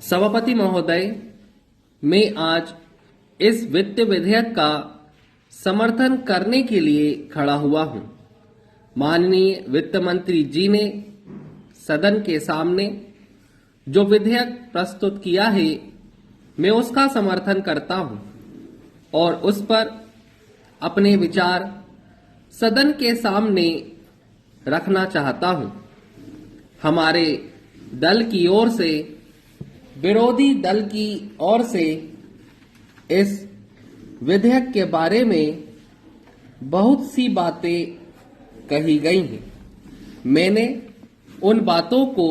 सभापति महोदय, मैं आज इस वित्त विधेयक का समर्थन करने के लिए खड़ा हुआ हूं। माननीय वित्त मंत्री जी ने सदन के सामने जो विधेयक प्रस्तुत किया है, मैं उसका समर्थन करता हूं और उस पर अपने विचार सदन के सामने रखना चाहता हूं। हमारे दल की ओर से, विरोधी दल की ओर से इस विधेयक के बारे में बहुत सी बातें कही गई हैं। मैंने उन बातों को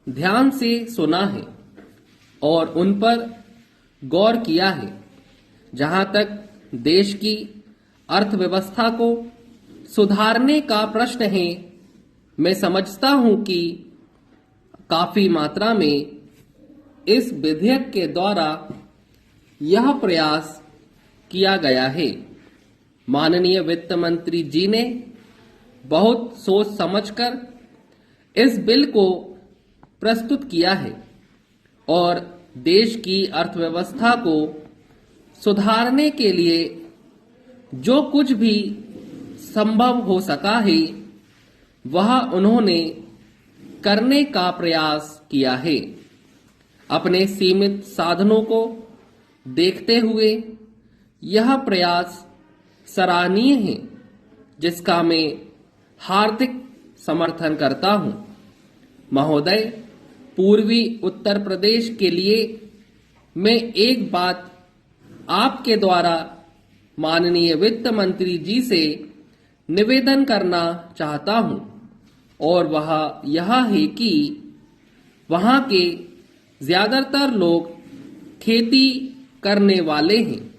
ध्यान से सुना है और उन पर गौर किया है। जहां तक देश की अर्थव्यवस्था को सुधारने का प्रश्न है, मैं समझता हूं कि काफी मात्रा में इस विधेयक के द्वारा यह प्रयास किया गया है। माननीय वित्त मंत्री जी ने बहुत सोच समझकर इस बिल को प्रस्तुत किया है और देश की अर्थव्यवस्था को सुधारने के लिए जो कुछ भी संभव हो सका है, वह उन्होंने करने का प्रयास किया है। अपने सीमित साधनों को देखते हुए यह प्रयास सराहनीय है, जिसका मैं हार्दिक समर्थन करता हूं। महोदय, पूर्वी उत्तर प्रदेश के लिए मैं एक बात आपके द्वारा माननीय वित्त मंत्री जी से निवेदन करना चाहता हूं और वह यह है कि वहां के ज्यादातर लोग खेती करने वाले हैं,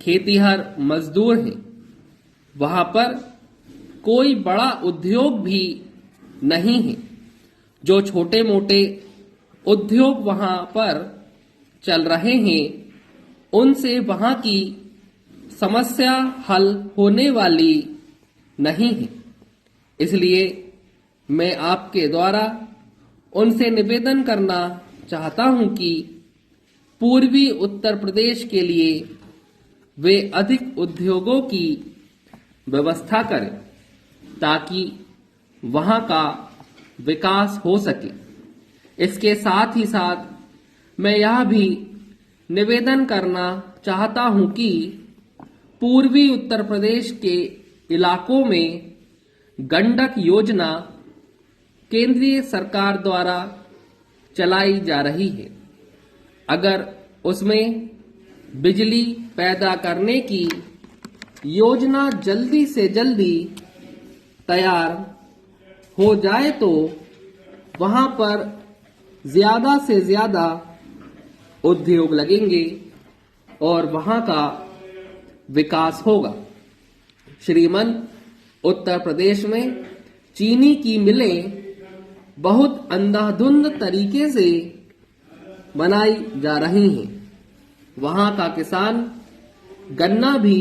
खेतीहर मजदूर हैं। वहां पर कोई बड़ा उद्योग भी नहीं है। जो छोटे मोटे उद्योग वहां पर चल रहे हैं, उनसे वहां की समस्या हल होने वाली नहीं है। इसलिए मैं आपके द्वारा उनसे निवेदन करना चाहता हूं कि पूर्वी उत्तर प्रदेश के लिए वे अधिक उद्योगों की व्यवस्था करें, ताकि वहां का विकास हो सके। इसके साथ ही साथ मैं यह भी निवेदन करना चाहता हूं कि पूर्वी उत्तर प्रदेश के इलाकों में गंडक योजना केंद्रीय सरकार द्वारा चलाई जा रही है। अगर उसमें बिजली पैदा करने की योजना जल्दी से जल्दी तैयार हो जाए तो वहां पर ज्यादा से ज्यादा उद्योग लगेंगे और वहां का विकास होगा। श्रीमान, उत्तर प्रदेश में चीनी की मिलें बहुत अंधाधुंध तरीके से बनाई जा रही हैं। वहां का किसान गन्ना भी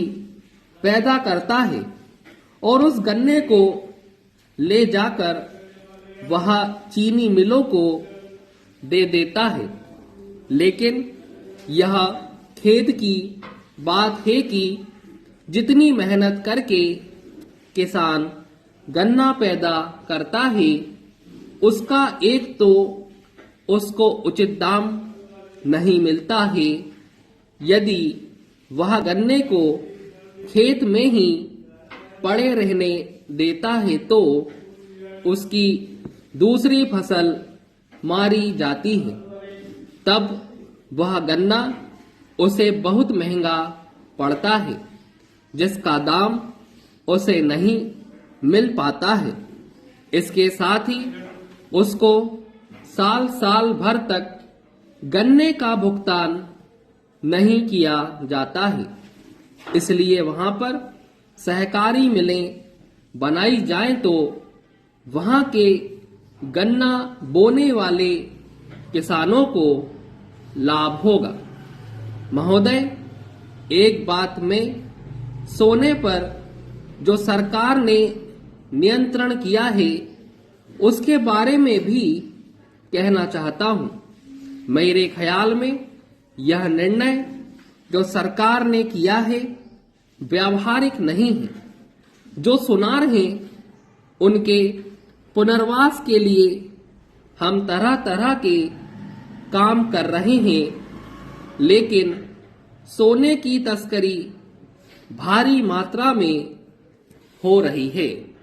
पैदा करता है और उस गन्ने को ले जाकर वह चीनी मिलों को दे देता है। लेकिन यह खेद की बात है कि जितनी मेहनत करके किसान गन्ना पैदा करता है, उसका एक तो उसको उचित दाम नहीं मिलता है। यदि वह गन्ने को खेत में ही पड़े रहने देता है तो उसकी दूसरी फसल मारी जाती है। तब वह गन्ना उसे बहुत महंगा पड़ता है, जिसका दाम उसे नहीं मिल पाता है। इसके साथ ही उसको साल साल भर तक गन्ने का भुगतान नहीं किया जाता है। इसलिए वहां पर सहकारी मिलें बनाई जाएं तो वहां के गन्ना बोने वाले किसानों को लाभ होगा। महोदय, एक बात में सोने पर जो सरकार ने नियंत्रण किया है, उसके बारे में भी कहना चाहता हूं। मेरे ख्याल में यह निर्णय जो सरकार ने किया है व्यावहारिक नहीं है। जो सुनार हैं उनके पुनर्वास के लिए हम तरह तरह के काम कर रहे हैं, लेकिन सोने की तस्करी भारी मात्रा में हो रही है।